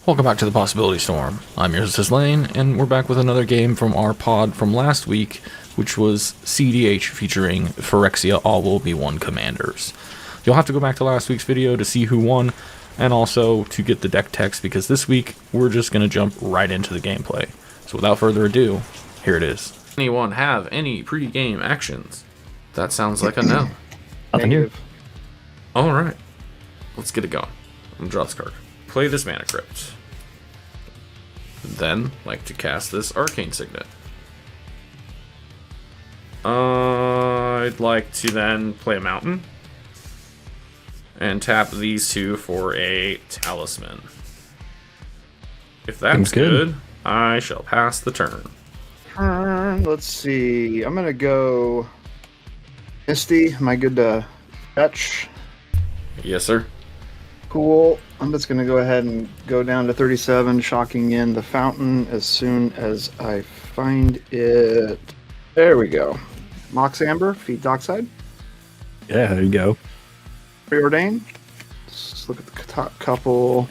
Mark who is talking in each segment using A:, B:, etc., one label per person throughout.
A: Welcome back to the Possibility Storm. I'm your host Lane, and we're back with another game from our pod from last week, which was cEDH featuring Phyrexia All Will Be One Commanders. You'll have to go back to last week's video to see who won, and also to get the deck text, because this week we're just going to jump right into the gameplay. So without further ado, here it is. Anyone have any pre-game actions? That sounds like a no.
B: Nothing here.
A: Alright, let's get it going. I'm going to draw this card. Play this Mana Crypt. Then, like to cast this Arcane Signet. I'd like to then play a Mountain. And tap these two for a Talisman. If that's good, I shall pass the turn.
B: Let's see. I'm going to go Misty. Am I good to fetch?
A: Yes, sir.
B: Cool. I'm just going to go ahead and go down to 37, shocking in the fountain as soon as I find it. There we go. Mox Amber, feed Dockside.
C: Yeah, there you go.
B: Preordain. Let's look at the top couple.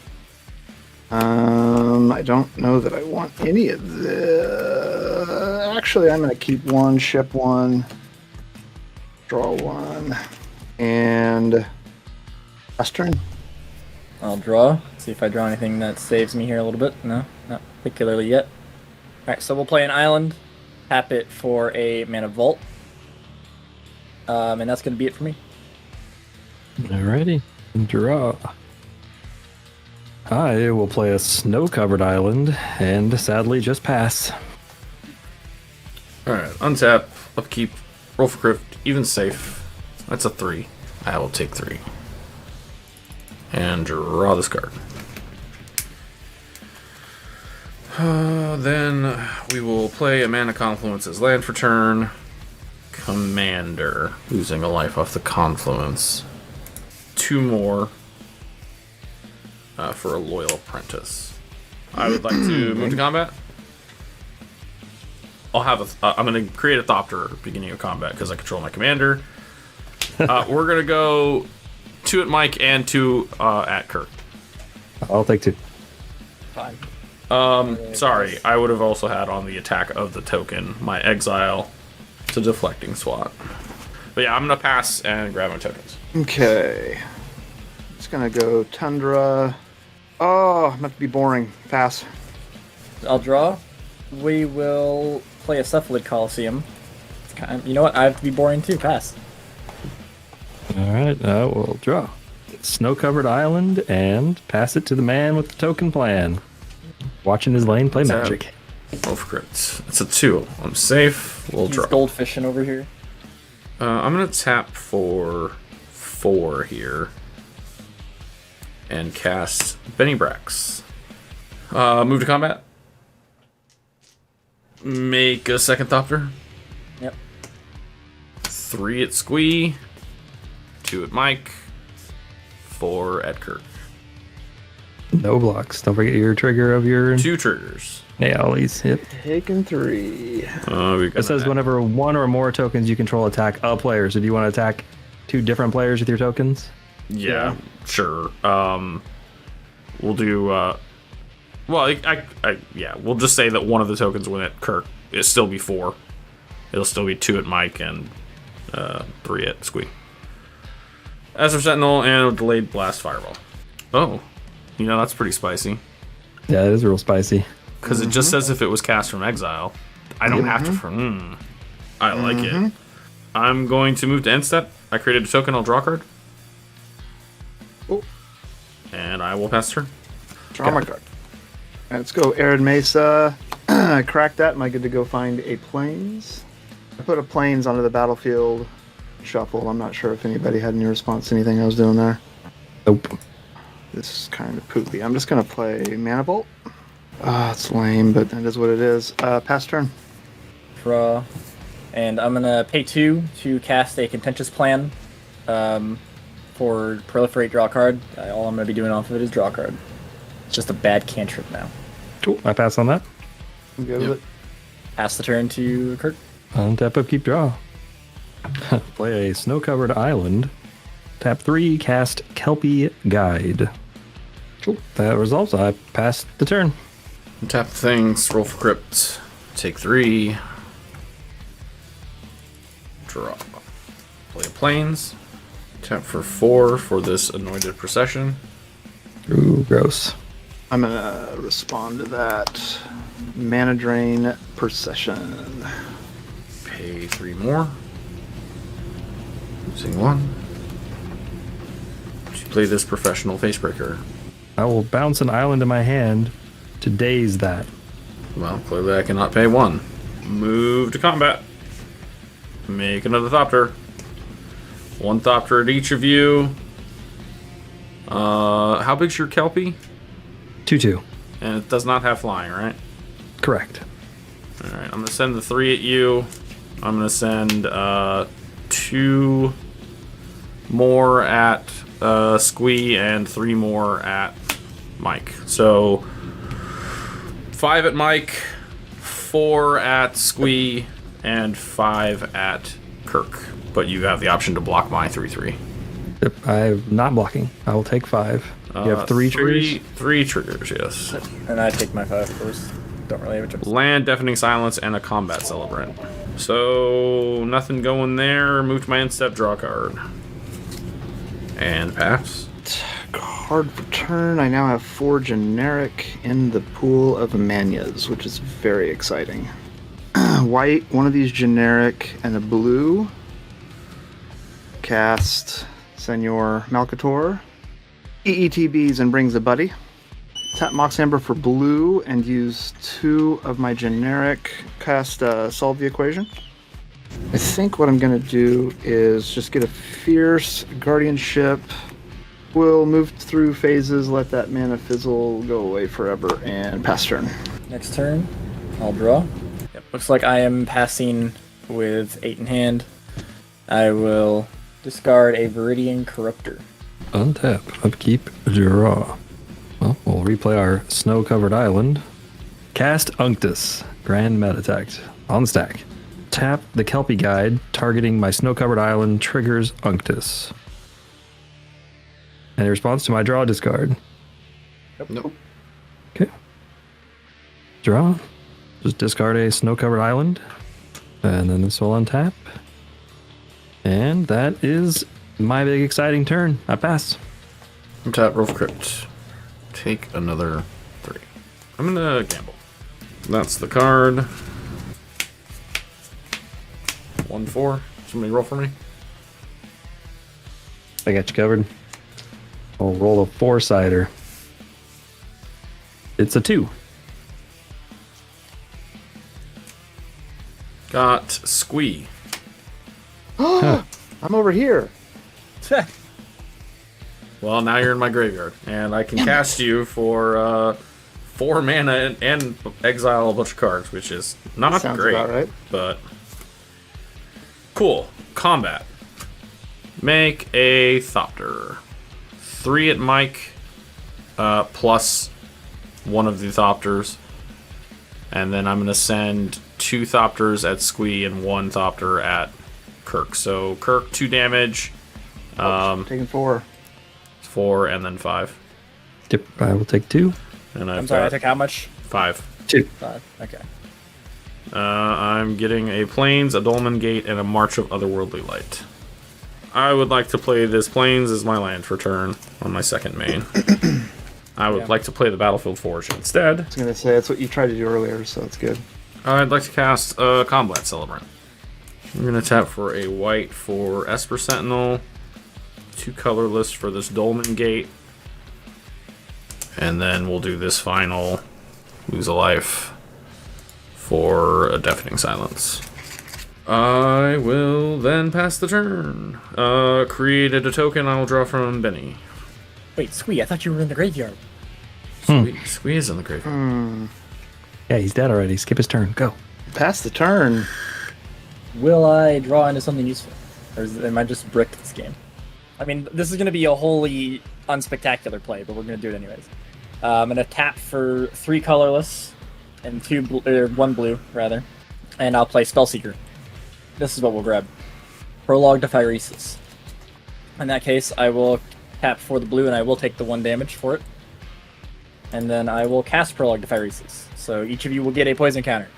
B: I don't know that I want any of this. Actually, I'm going to keep one, ship one, draw one, and last turn.
D: I'll draw. See if I draw anything that saves me here a little bit. No, not particularly yet. Alright, so we'll play an island. Tap it for a mana vault. And that's going to be it for me.
C: Alrighty. Draw. I will play a snow-covered island, and sadly just pass.
A: Alright, untap, upkeep, roll for crypt, even safe. That's a 3. I will take 3. And draw this card. Then we will play a Mana Confluence as land for turn. Commander, losing a life off the Confluence. 2 more for a Loyal Apprentice. I would like to move to combat. I'll have I'm going to create a Thopter beginning of combat because I control my commander. We're going to go 2 at Mike and 2 at Kirk.
C: I'll take 2.
D: Fine.
A: Sorry, I would have also had on the attack of the token my Exile to Deflecting SWAT. But yeah, I'm going to pass and grab my tokens.
B: Okay. Just going to go Tundra. Oh, not to be boring. Pass.
D: I'll draw. We will play a Cephalid Coliseum. You know what? I have to be boring too. Pass.
C: Alright, I will draw. Snow-covered island, and pass it to the man with the token plan. Watching his lane play Magic.
A: Roll for crypt. It's a 2. I'm safe. We'll draw.
D: He's goldfishing over here.
A: I'm going to tap for 4 here. And cast Benny Brax. Move to combat. Make a second Thopter.
D: Yep.
A: 3 at Squee. 2 at Mike. 4 at Kirk.
C: No blocks. Don't forget your trigger of your
A: 2 triggers.
C: Neyali's. Yep.
B: Taking 3.
C: It says whenever 1 or more tokens you control attack a player. So do you want to attack 2 different players with your tokens?
A: Yeah, sure. We'll do. Well, yeah. We'll just say that one of the tokens went at Kirk. It'll still be 4. It'll still be 2 at Mike and 3 at Squee. Ezra Sentinel and a delayed blast fireball. Oh, that's pretty spicy.
C: Yeah, it is real spicy.
A: Because it just says if it was cast from exile. I don't have to. I like it. I'm going to move to end step. I created a token. I'll draw a card.
B: Oh.
A: And I will pass turn.
B: Draw my card. Right, let's go Arid Mesa. I cracked that. Am I good to go find a Plains? I put a Plains onto the battlefield. Shuffle. I'm not sure if anybody had any response to anything I was doing there.
C: Nope.
B: This is kind of poopy. I'm just going to play Mana Bolt. It's lame, but that is what it is. Pass turn.
D: Draw. And I'm going to pay 2 to cast a Contentious Plan for Proliferate Draw Card. All I'm going to be doing off of it is draw a card. It's just a bad cantrip now.
C: Cool. I pass on that.
B: I'm good with it.
D: Pass the turn to Kirk.
C: Untap, upkeep, draw. Play a snow-covered island. Tap 3, cast Kelpie Guide. Cool. That resolves. I passed the turn.
A: Tap the things, roll for crypt. Take 3. Draw. Play a plains. Tap for 4 for this anointed procession.
C: Ooh, gross.
B: I'm gonna respond to that. Mana drain procession.
A: Pay 3 more. Losing 1. To play this professional facebreaker.
C: I will bounce an island in my hand to daze that.
A: Well, clearly I cannot pay 1. Move to combat. Make another Thopter. 1 Thopter at each of you. How big's your Kelpie?
C: 2/2.
A: And it does not have flying, right?
C: Correct.
A: Alright, I'm going to send the 3 at you. I'm going to send 2 more at Squee and 3 more at Mike. So 5 at Mike, 4 at Squee, and 5 at Kirk. But you have the option to block my 3/3.
C: Yep, I'm not blocking. I will take 5. You have 3 triggers?
A: 3 triggers, yes.
D: And I take my 5 first. Don't really have a choice.
A: Land, Deafening Silence, and a Combat Celebrant. So, nothing going there. Move to my end step, draw a card. And pass.
B: Card for turn. I now have 4 generic in the pool of Manyas, which is very exciting. White, one of these generic, and a blue. Cast Senor Malcator. EETBs and brings a buddy. Tap Mox Amber for blue and use 2 of my generic. Cast Solve the Equation. I think what I'm going to do is just get a Fierce Guardianship. We'll move through phases, let that mana fizzle go away forever, and pass turn.
D: Next turn, I'll draw. Yep. Looks like I am passing with 8 in hand. I will discard a Viridian Corruptor.
C: Untap, upkeep, draw. Well, we'll replay our snow-covered island. Cast Unctus, Grand Metatact, on the stack. Tap the Kelpie Guide, targeting my snow-covered island, triggers Unctus. Any response to my draw discard?
A: Nope.
C: Okay. Draw. Just discard a snow-covered island. And then this will untap. And that is my big exciting turn. I pass.
A: Tap, roll for crypt. Take another 3. I'm gonna gamble. That's the card. 1-4. Somebody roll for me.
C: I got you covered. I'll roll a 4-sider. It's a 2.
A: Got Squee.
B: I'm over here.
A: Well, now you're in my graveyard, and I can cast you for 4 mana and exile a bunch of cards, which is not
B: Sounds
A: great,
B: about right.
A: but cool. Combat. Make a Thopter. 3 at Mike, plus 1 of the Thopters, and then I'm going to send 2 Thopters at Squee and 1 Thopter at Kirk. So Kirk 2 damage.
B: Taking 4.
A: 4 and then 5.
C: Yep, I will take 2.
A: And
D: I'm sorry, I took how much?
A: 5.
C: 2.
D: 5. Okay.
A: I'm getting a Plains, a Dolmen Gate, and a March of Otherworldly Light. I would like to play this Plains as my land for turn on my second main. I would like to play the Battlefield Forge instead.
B: I was going to say, that's what you tried to do earlier, so it's good.
A: I'd like to cast a Combat Celebrant. I'm going to tap for a white for Esper Sentinel, 2 colorless for this Dolmen Gate, and then we'll do this final lose a life for a Deafening Silence. I will then pass the turn. Created a token I will draw from Benny.
D: Wait, Squee, I thought you were in the graveyard.
A: Squee is in the graveyard.
C: Yeah, he's dead already. Skip his turn. Go.
B: Pass the turn.
D: Will I draw into something useful? Or am I just bricked this game? I mean, this is going to be a wholly unspectacular play, but we're going to do it anyways. I'm going to tap for 3 colorless and 1 blue, rather. And I'll play Spellseeker. This is what we'll grab. Prologue to Phyrexia. In that case, I will tap for the blue, and I will take the 1 damage for it. and then I will cast Prologue to Phyrexia. So each of you will get a poison counter.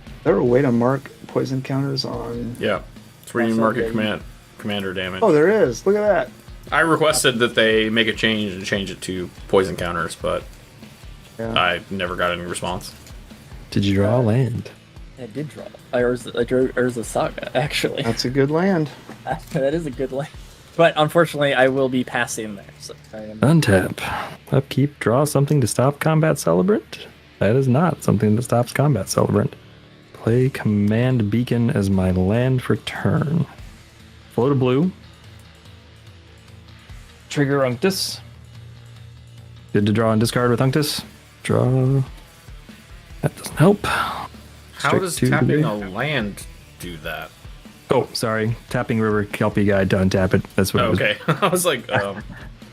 B: Is there a way to mark poison counters on?
A: Yeah. It's where you
D: Also,
A: mark a
D: yeah,
A: commander damage.
B: Oh, there is. Look at that.
A: I requested that they make a change and change it to poison counters, but
B: Yeah.
A: I never got any response.
C: Did you draw a land?
D: I did draw. Urza Saga, actually.
B: That's a good land.
D: That is a good land. But unfortunately, I will be passing there. So I am...
C: Untap. Upkeep. Draw something to stop combat celebrant. That is not something that stops combat celebrant. Play command beacon as my land for turn. Float a blue. Trigger Unctus. Good to draw and discard with Unctus. Draw. That doesn't help.
A: How
C: Strike
A: does
C: 2
A: tapping
C: today.
A: a land do that?
C: Oh, sorry. Tapping River Kelpie Guide to untap it. That's what it was.
A: Okay. I was like,
C: Don't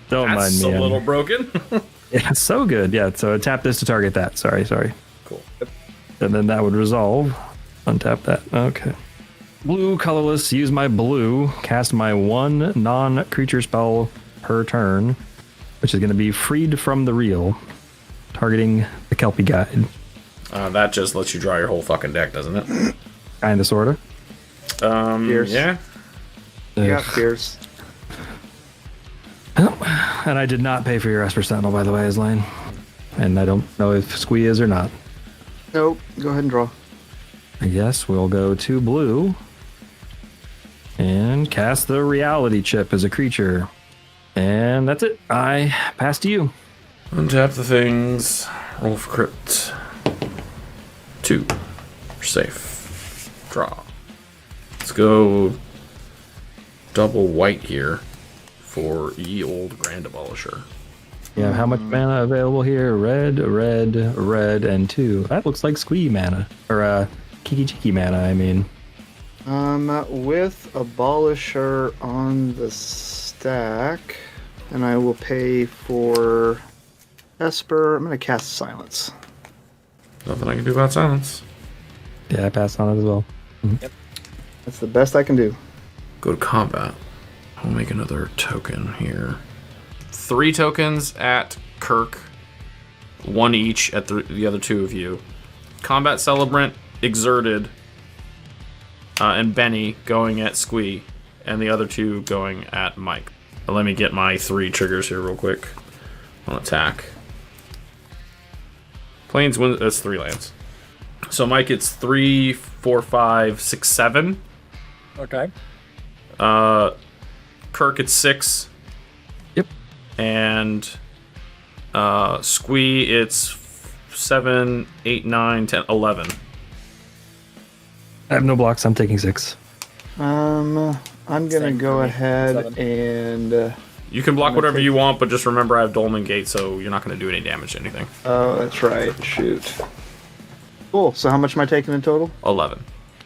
A: that's
C: mind me.
A: a
C: I'm-
A: little broken.
C: Yeah, so good. Yeah, so tap this to target that. Sorry.
A: Cool.
C: And then that would resolve. Untap that. Okay. Blue colorless. Use my blue. Cast my one non-creature spell per turn, which is going to be freed from the real, targeting the Kelpie Guide.
A: That just lets you draw your whole fucking deck, doesn't it?
C: Kinda, sorta.
B: Fierce.
A: Yeah.
B: You got
C: Ugh.
B: Fierce.
C: And I did not pay for your Esper Sentinel, by the way, Islane. And I don't know if Squee is or not.
B: Nope. Go ahead and draw.
C: I guess we'll go to blue and cast the reality chip as a creature. And that's it. I pass to you.
A: Untap the things. Roll for crit. 2. We're safe. Draw. Let's go double white here for ye old Grand Abolisher.
C: Yeah, how much mana available here? Red, and 2. That looks like Squee mana. Or Kiki Chiki mana, I mean.
B: With Abolisher on the stack, and I will pay for Esper. I'm going to cast Silence.
A: Nothing I can do about silence.
C: Yeah, I pass on it as well.
B: That's the best I can do.
A: Go to combat. I'll make another token here. 3 tokens at Kirk. 1 each at the other 2 of you. Combat Celebrant, Exerted, and Benny going at Squee, and the other 2 going at Mike. Let me get my 3 triggers here real quick on attack. Plains win. That's 3 lands. So Mike, it's 3, 4, 5, 6, 7.
D: Okay.
A: Kirk, it's 6.
C: Yep.
A: And Squee, it's 7, 8, 9, 10, 11.
C: I have no blocks. I'm taking 6.
B: I'm gonna
D: Same
B: go
D: for me.
B: ahead
D: 7.
B: and.
A: You can block
B: I'm gonna
A: whatever
B: take-
A: you want, but just remember I have Dolmen Gate, so you're not going to do any damage to anything.
B: Oh, that's right. Shoot. Cool. So how much am I taking in total?
A: 11.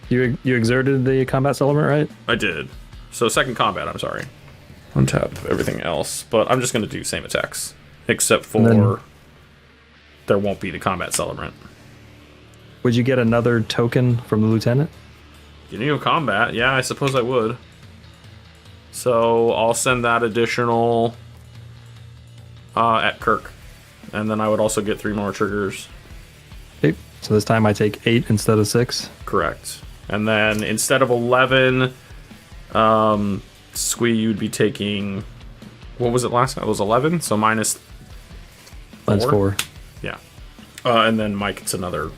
C: You exerted the combat celebrant, right?
A: I did. So second combat, I'm sorry. Untap everything else, but I'm just going to do same attacks. Except for
C: then-
A: there won't be the combat celebrant.
C: Would you get another token from the lieutenant?
A: Beginning of combat, yeah, I suppose I would. So I'll send that additional at Kirk. And then I would also get 3 more triggers.
C: Okay. So this time I take 8 instead of 6.
A: Correct. And then instead of 11, Squee, you'd be taking... What was it last time? It was 11, so minus...
C: That's 4.
A: Yeah. And then Mike, it's another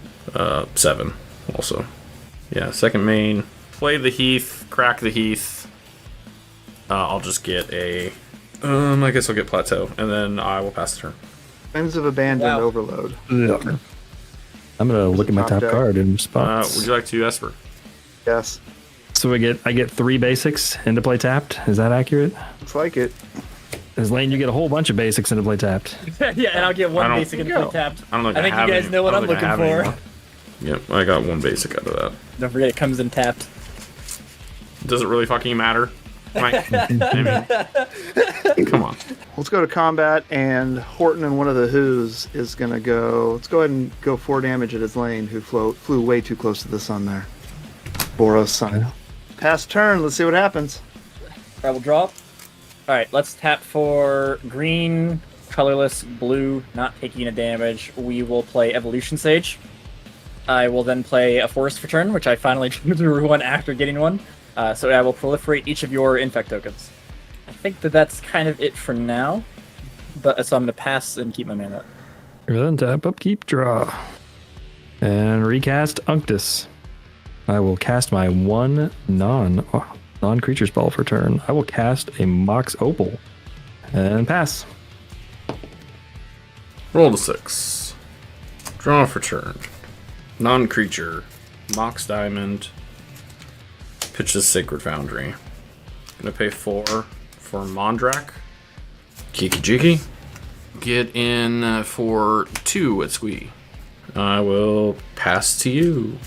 A: 7 also. Yeah, second main. Play the Heath, crack the Heath. I'll just get a... I guess I'll get Plateau, and then I will pass the turn.
B: Winds of Abandon
D: Wow.
B: Overload.
C: I'm gonna look at my
B: top
C: top
B: deck.
C: card in response.
A: Would you like to Esper?
B: Yes.
C: So I get 3 basics into play tapped. Is that accurate?
B: Looks like it.
C: As Lane, you get a whole bunch of basics into play tapped.
D: Yeah, and I'll get
A: I
D: one
A: don't-
D: basic and
B: There you
D: play
B: go.
D: tapped.
A: I don't think
D: I think you
A: have
D: guys
A: any-
D: know what
A: I
D: I'm
A: don't think I
D: looking
A: have
D: for.
A: any more. Yep, I got 1 basic out of that.
D: Don't forget it comes in tapped.
A: Does it really fucking matter? Mike? Maybe. Come on.
B: Let's go to combat, and Horton and one of the Who's is going to go... Let's go ahead and go 4 damage at his lane, who flew way too close to the sun there. Boros sun. Pass turn. Let's see what happens.
D: I will draw. Alright, let's tap for green colorless, blue, not taking a damage, we will play Evolution Sage. I will then play a Forest for turn, which I finally drew one after getting one. So I will proliferate each of your Infect tokens. I think that's kind of it for now. But so I'm going to pass and keep my mana up.
C: Then tap, upkeep, draw. And recast Unctus. I will cast my one non-creature spell for turn. I will cast a Mox Opal. And pass.
A: Roll to 6. Draw for turn. Non-creature. Mox Diamond. Pitches Sacred Foundry. Gonna pay 4 for Mondrak. Kiki Jiki. Get in for 2 at Squee. I will pass to you.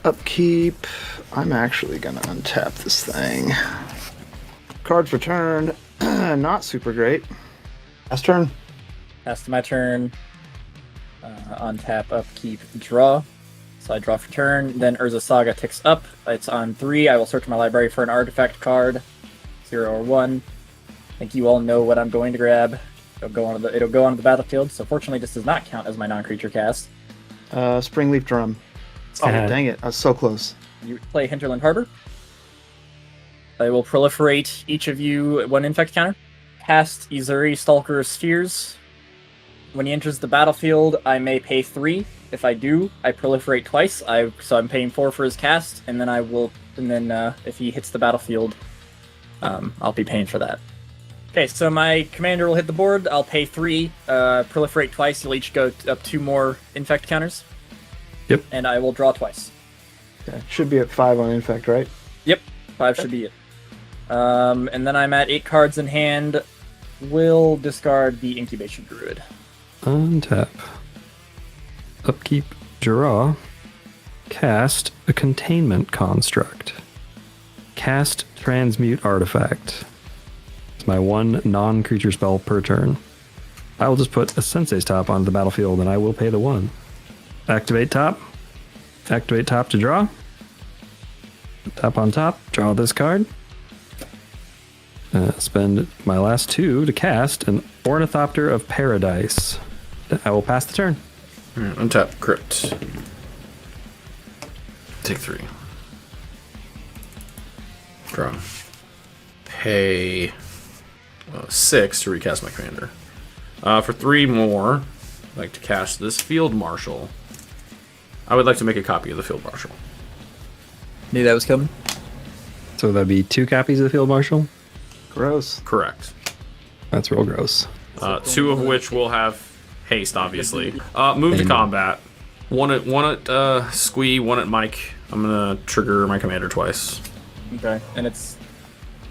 B: Upkeep. I'm actually gonna untap this thing. Cards for turn. Not super great. Last turn.
D: Pass to my turn. Untap, upkeep, draw. So I draw for turn. Then Urza Saga ticks up. It's on 3. I will search my library for an artifact card. 0 or 1. I think you all know what I'm going to grab. It'll go onto the battlefield. So fortunately, this does not count as my non-creature cast.
B: Springleaf Drum. Oh, dang it. I was so close.
D: You play Hinterland Harbor. I will proliferate each of you 1 infect counter. Cast Ezuri Stalker Spheres. When he enters the battlefield, I may pay 3. If I do, I proliferate twice. So I'm paying 4 for his cast, and then if he hits the battlefield, I'll be paying for that. Okay, so my commander will hit the board. I'll pay 3, proliferate twice. You'll each go up 2 more infect counters.
C: Yep.
D: And I will draw twice.
B: Okay. Should be at 5 on infect, right?
D: Yep, 5 should be it. And then I'm at 8 cards in hand. Will discard the Incubation Druid.
C: Untap. Upkeep, draw. Cast a Containment Construct. Cast Transmute Artifact. It's my 1 non-creature spell per turn. I will just put a Sensei's Top onto the battlefield and I will pay the 1. Activate top. Activate top to draw. Tap on top. Draw this card. Spend my last 2 to cast an Ornithopter of Paradise. I will pass the turn.
A: Untap Crypt. Take 3. Draw. Pay 6 to recast my commander. For 3 more, I'd like to cast this Field Marshal. I would like to make a copy of the Field Marshal.
D: Knew that was coming.
C: So that'd be 2 copies of the Field Marshal.
B: Gross.
A: Correct.
C: That's real gross.
A: 2 of which will have haste, obviously. Move to combat. One at Squee, 1 at Mike. I'm gonna trigger my commander twice.
D: Okay, and it's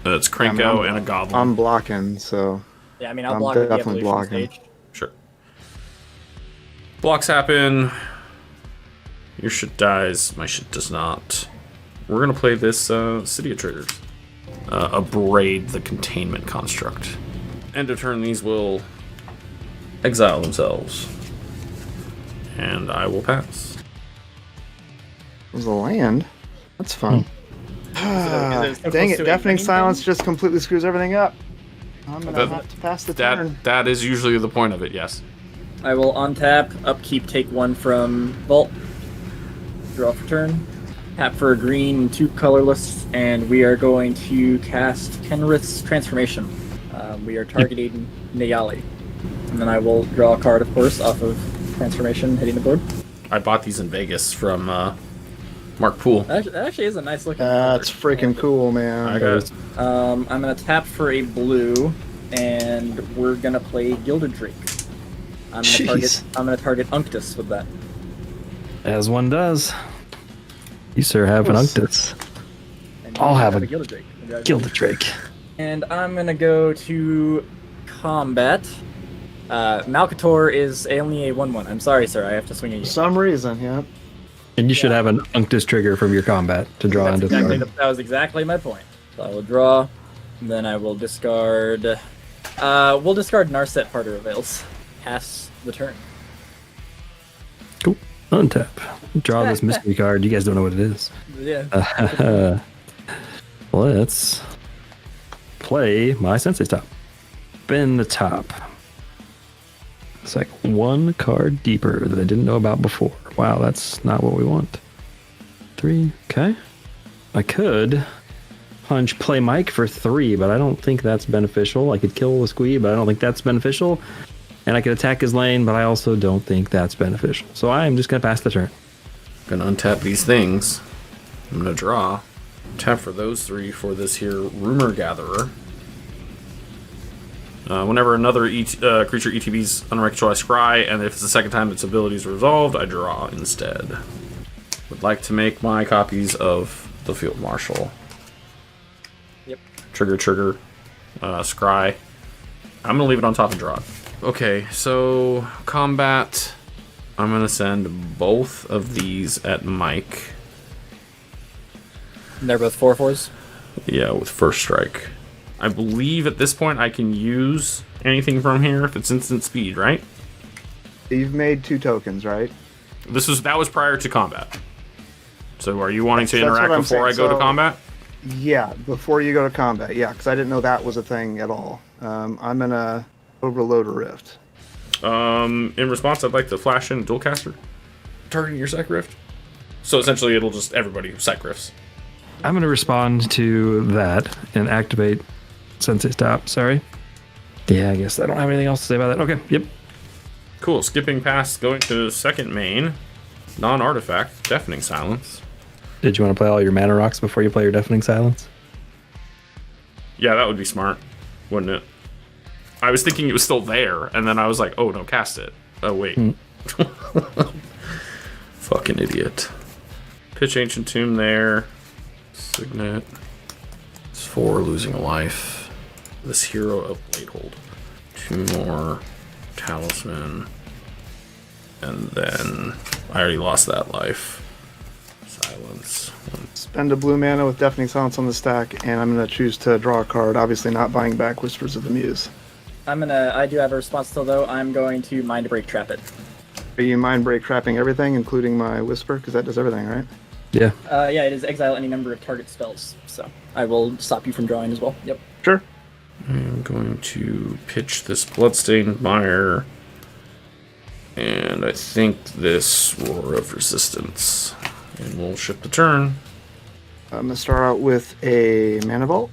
A: Krinko and a Goblin.
B: I'm blocking, so...
D: Yeah, I mean, I'll
B: I'm
D: block with the
B: definitely
D: evolution
B: blocking.
D: stage.
A: Sure. Blocks happen. Your shit dies. My shit does not. We're gonna play this City of Triggers. Abrade the Containment Construct. End of turn, these will exile themselves. And I will pass.
B: There's a land. That's fun.
D: Is it so
B: Dang
D: close
B: it,
D: to a
B: Deafening
D: green
B: Silence
D: thing?
B: just completely screws everything up. I'm gonna have to pass the turn.
A: That is usually the point of it, yes.
D: I will untap, upkeep, take 1 from Vault. Draw for turn. Tap for a green, 2 colorless, and we are going to cast Kenrith's Transformation. We are targeting Neyali. And then I will draw a card, of course, off of Transformation hitting the board.
A: I bought these in Vegas from Mark Poole.
D: That actually is a nice looking
B: That's
D: card.
B: freaking cool, man.
A: I got it.
D: I'm going to tap for a blue, and we're going to play Gilded Drake. I'm going to target Unctus with that.
C: As one does. You, sir, have an Unctus.
D: And
C: I'll
D: you
C: have a
D: Gilded Drake.
C: Gilded Drake.
D: And I'm going to go to combat. Malcator is only a 1/1. I'm sorry, sir. I have to swing at you.
B: For some reason, yeah.
C: And you should have an Unctus trigger from your combat to draw into the card.
D: That was exactly my point. So I will draw, then I will discard. We'll discard Narset Parter Avails. Pass the turn.
C: Cool. Untap. Draw this mystery card. You guys don't know what it is.
D: Yeah.
C: Let's play my Sensei's Top. spin the top. It's like one card deeper that I didn't know about before. Wow, that's not what we want. 3, okay. I could punch play Mike for 3, but I don't think that's beneficial. I could kill the squeeb, but I don't think that's beneficial. And I could attack his lane, but I also don't think that's beneficial. So I am just going to pass the turn.
A: Gonna untap these things. I'm gonna draw. Tap for those 3 for this here Rumor Gatherer. Whenever another creature ETBs under my control, I scry, and if it's the second time its ability is resolved, I draw instead. Would like to make my copies of the Field Marshal.
D: Yep.
A: Trigger, scry. I'm gonna leave it on top and draw it. Okay, so combat. I'm gonna send both of these at Mike.
D: And they're both 4/4s.
A: Yeah, with first strike. I believe at this point I can use anything from here if it's instant speed, right?
B: You've made 2 tokens, right?
A: That was prior to combat. So are you wanting to
B: That's what
A: interact
B: I'm
A: before I
B: saying.
A: go to
B: So-
A: combat?
B: Yeah, before you go to combat. Yeah, because I didn't know that was a thing at all. I'm gonna overload a rift.
A: In response, I'd like to flash in Dualcaster, targeting your Psych Rift. So essentially, it'll just everybody Psych Rifts.
C: I'm going to respond to that and activate Sensei Stop. Sorry. Yeah, I guess I don't have anything else to say about that. Okay, yep.
A: Cool. Skipping past, going to second main, non-artifact, Deafening Silence.
C: Did you want to play all your mana rocks before you play your Deafening Silence?
A: Yeah, that would be smart, wouldn't it? I was thinking it was still there, and then I was like, oh no, cast it. Oh wait. Fucking idiot. Pitch Ancient Tomb there. Signet. It's 4, losing a life. This hero of Bladehold. 2 more. Talisman. And then I already lost that life. Silence.
B: Spend a blue mana with Deafening Silence on the stack, and I'm gonna choose to draw a card. Obviously, not buying back Whispers of the Muse.
D: I do have a response still though. I'm going to Mind Break Trap it.
B: Are you mind break trapping everything, including my Whisper? Because that does everything, right?
C: Yeah.
D: Yeah, it is exile any number of target spells. So I will stop you from drawing as well. Yep.
B: Sure.
A: I'm going to pitch this Bloodstained Mire. And I think this Roar of Resistance. And we'll ship the turn.
B: I'm gonna start out with a Mana Vault.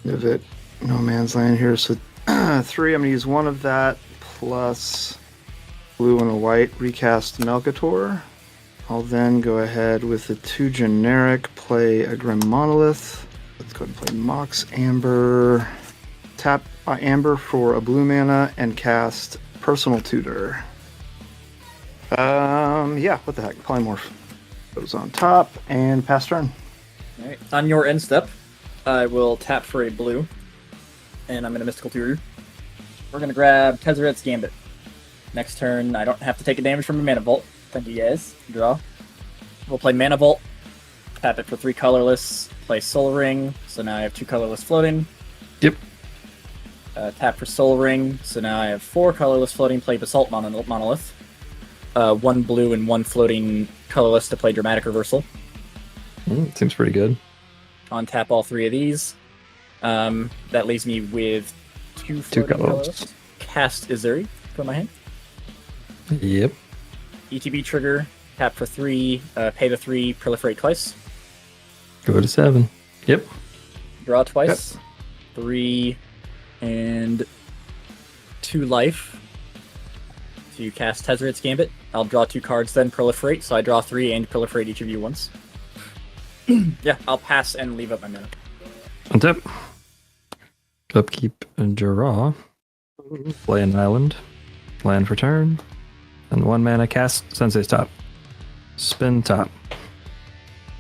B: Give it no man's land here, so 3. I'm gonna use 1 of that plus blue and a white. Recast Malcator. I'll then go ahead with the 2 generic. Play a Grim Monolith. Let's go ahead and play Mox Amber. Tap Amber for a blue mana and cast Personal Tutor. Yeah. What the heck? Polymorph goes on top and pass turn.
D: All right. On your end step, I will tap for a blue, and I'm going to Mystical Tutor. We're going to grab Tezzeret's Gambit. Next turn, I don't have to take a damage from a Mana Vault. Thank you guys. Draw. We'll play Mana Vault. Tap it for 3 colorless. Play Soul Ring. So now I have 2 colorless floating.
C: Yep.
D: Tap for Soul Ring. So now I have 4 colorless floating. Play Basalt Monolith. 1 blue and 1 floating colorless to play Dramatic Reversal.
C: Seems pretty good.
D: On tap all 3 of these. That leaves me with 2
C: 2
D: floating
C: colorless.
D: colorless. Cast Ezuri from my hand.
C: Yep.
D: ETB trigger. Tap for 3. Pay the 3. Proliferate twice.
C: Go to 7. Yep.
D: Draw twice. 3 and 2 life. To cast Tezzeret's Gambit. I'll draw 2 cards, then proliferate. So I draw 3 and proliferate each of you once. Yeah, I'll pass and leave up my mana.
C: Untap. Upkeep and draw. Play an island. Land for turn. And 1 mana cast Sensei Stop. Spin top.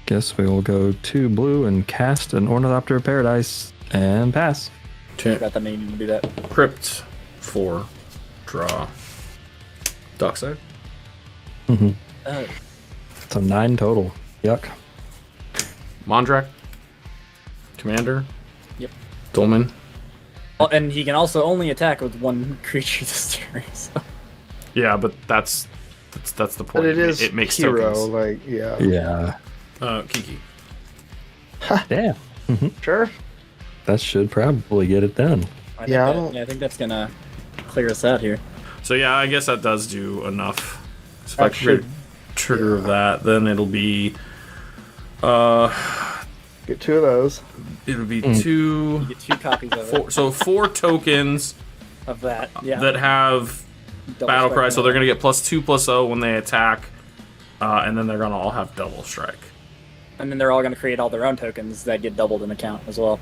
C: Guess we will go 2 blue and cast an Ornithopter of Paradise and pass.
D: Forgot that name to do that.
A: Crypt 4. Draw. Dockside.
C: So 9 total. Yuck.
A: Mondrak. Commander.
D: Yep.
A: Dolmen.
D: Oh, and he can also only attack with 1 creature this turn. So.
A: Yeah, but that's the point.
B: But it is
A: it makes
B: hero,
A: tokens.
B: like, yeah.
C: Yeah.
A: Kiki.
C: Yeah.
B: Sure.
C: That should probably get it done.
D: I
B: Yeah, I
D: think
B: don't-
D: I think that's gonna clear us out here.
A: So yeah, I guess that does do enough. So if
B: That
A: I
B: should-
A: trigger that, then it'll be
B: Get 2 of those.
A: it'll be
D: You
A: two,
D: get 2 copies of
A: four, so 4 tokens
D: of that. Yeah.
A: that have
D: Double
A: battle
D: strike
A: cry,
D: and
A: so
D: all
A: they're
D: that.
A: gonna get +2/+0 when they attack, and then they're gonna all have double strike.
D: And then they're all gonna create all their own tokens that get doubled in the count as well.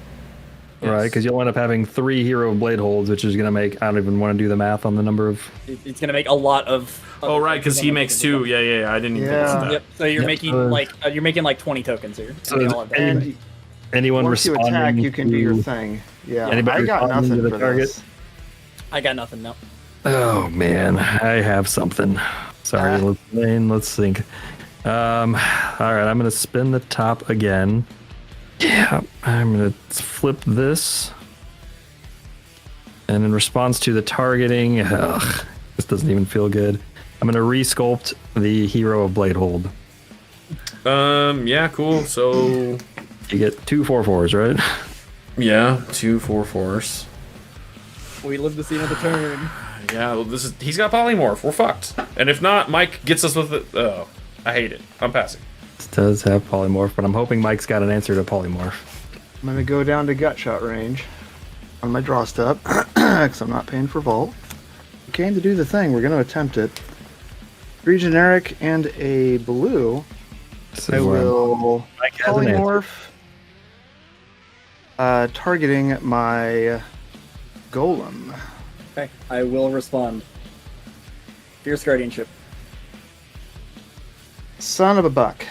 C: Right, because you'll end up having 3 hero blade holds, which is going to make, I don't even want to do the math on the number of.
D: It's gonna make a lot of.
A: Oh right, because he makes 2. Yeah. I didn't even think about that.
D: Yep. So you're
C: Yep.
D: making like 20 tokens here.
C: So
D: They
C: is
D: all have that.
B: And
C: Anyone
B: once you
C: responding
B: attack, you can do your
C: to-
B: thing. Yeah,
C: Anybody
B: I got
C: responding
B: nothing
C: to the
B: for
C: target?
B: this.
D: I got nothing. No.
C: Oh man, I have something. Sorry, let's think. All right, I'm gonna spin the top again. Yeah, I'm gonna flip this, and in response to the targeting, this doesn't even feel good. I'm gonna resculpt the hero of blade hold.
A: Yeah, cool. So
C: You get 2 4/4s, right?
A: yeah, 2 4/4s.
D: We live to see another turn.
A: Yeah, well, he's got polymorph. We're fucked. And if not, Mike gets us with it. Oh, I hate it. I'm passing.
C: This does have polymorph, but I'm hoping Mike's got an answer to polymorph.
B: I'm gonna go down to gut shot range on my draw step because I'm not paying for vault. We came to do the thing. We're gonna attempt it. 3 generic and a blue.
C: This
B: I
C: is where
B: will
C: Mike has an answer.
B: polymorph, targeting my golem.
D: Okay. I will respond. Fierce guardianship.
B: Son of a buck.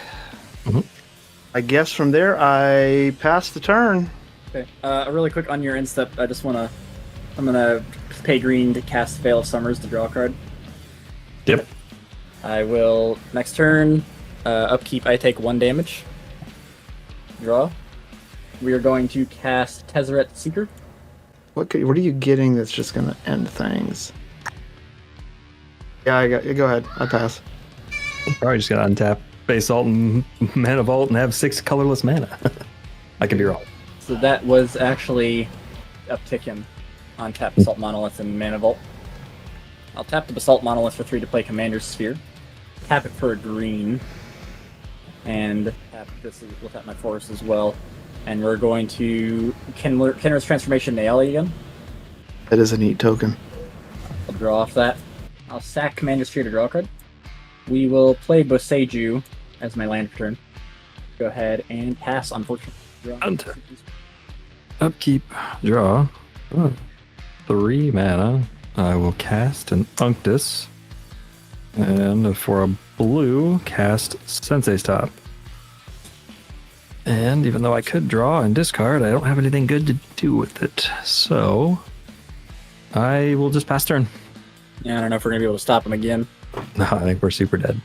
C: Mhm.
B: I guess from there I passed the turn.
D: Okay. Really quick on your instep, I'm gonna pay green to cast Veil of Summers to draw a card.
C: Yep.
D: I will next turn, upkeep. I take 1 damage. Draw. We are going to cast Tezzeret Seeker.
B: What are you getting that's just gonna end things? Yeah, go ahead. I pass.
C: Probably just gotta untap base salt and mana vault and have 6 colorless mana. I could be wrong.
D: So that was actually uptick him on tap Basalt Monolith and Mana Vault. I'll tap the Basalt Monolith for 3 to play Commander's Sphere. Tap it for a green. And tap this. We'll tap my forest as well. And we're going to Kenra's Transformation Neyali again.
B: That is a neat token.
D: I'll draw off that. I'll sack Commander's Sphere to draw a card. We will play Boseiju as my land return. Go ahead and pass, unfortunately. Draw.
C: Untap. Upkeep, draw. 3 mana. I will cast an Unctus. And for a blue, cast Sensei's Top. And even though I could draw and discard, I don't have anything good to do with it. So I will just pass turn.
D: Yeah, I don't know if we're going to be able to stop him again.
C: No, I think we're super dead.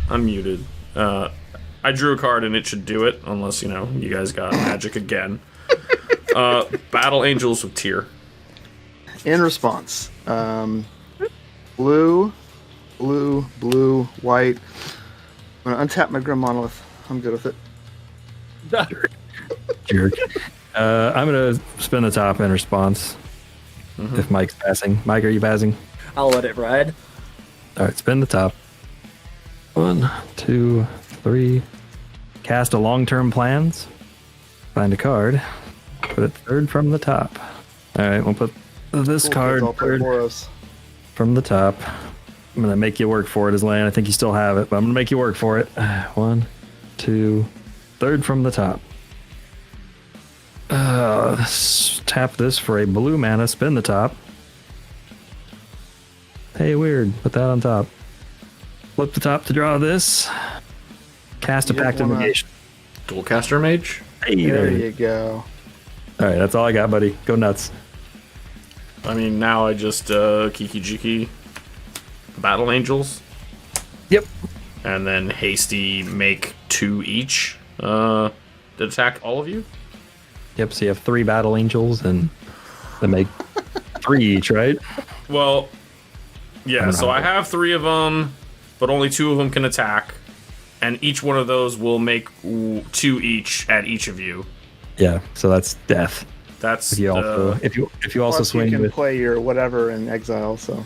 A: I'm muted. I drew a card and it should do it, unless, you guys got magic again. Battle Angels with Tear.
B: In response, blue, white. I'm gonna untap my Grim Monolith. I'm good with it.
C: Jerk. I'm going to spin the top in response. If Mike's passing. Mike, are you passing?
D: I'll let it ride.
C: All right, spin the top. 1, 2, 3. Cast a long-term plans. Find a card. Put it third from the top. All right, we'll put this
B: Cool
C: card
B: kids, I'll play
C: third
B: for us.
C: from the top. I'm gonna make you work for it as land. I think you still have it, but I'm gonna make you work for it. 1, 2, third from the top. Tap this for a blue mana. Spin the top. Hey, weird. Put that on top. Flip the top to draw this. Cast a
B: You
C: Pact of
B: wanna-
C: Negation.
A: Dualcaster Mage.
C: Hey,
B: There you go.
C: All right, that's all I got, buddy. Go nuts.
A: I mean, now I just Kiki Jiki Battle Angels.
C: Yep.
A: And then Hasty make 2 each to attack all of you.
C: Yep. So you have 3 Battle Angels, and they make 3 each, right?
A: Well, yeah, so I have 3 of them, but only 2 of them can attack. And each one of those will make 2 each at each of you.
C: Yeah. So that's death.
E: That's
C: If you also
B: Plus,
C: swing
B: you can
C: with
B: play your whatever in exile. So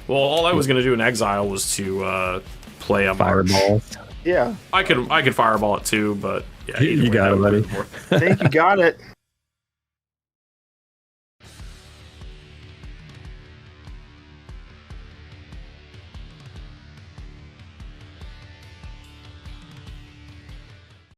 E: well, all I was gonna do in exile was to play a March.
C: fireball.
B: yeah,
E: I could fireball it too, but yeah,
C: You
E: either way,
C: got
E: that
C: it,
E: would
C: buddy.
E: be more-
B: I think you got it.